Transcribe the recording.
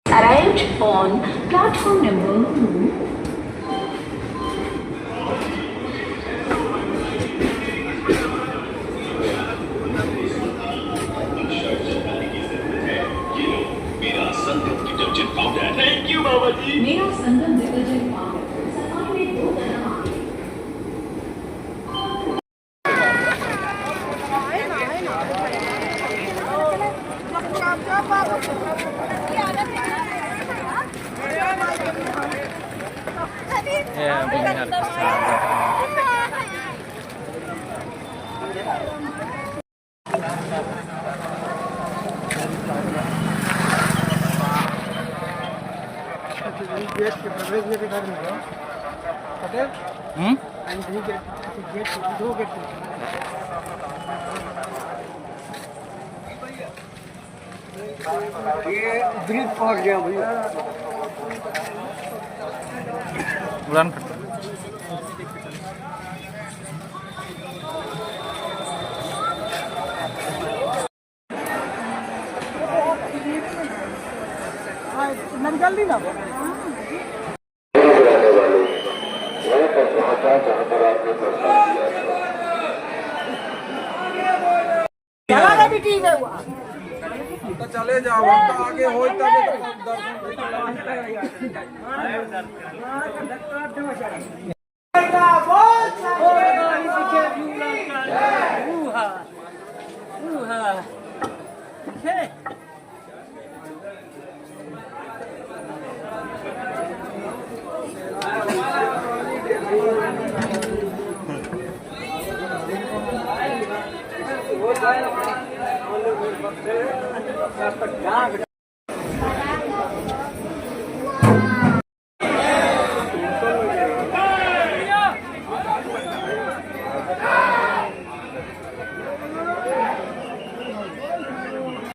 Arrived on platform number 2. Thank you, Baba ji. मेरा संगम detergent powder सफाई में 2 कदम आगे। गेट के प्रवेश गेट इधर में है पटेल एंट्री गेट 2 गेट ये ब्रिज पहुंच गया भैया उड़ान करते जल्दी ना तो चले जाओ तो आगे हो तब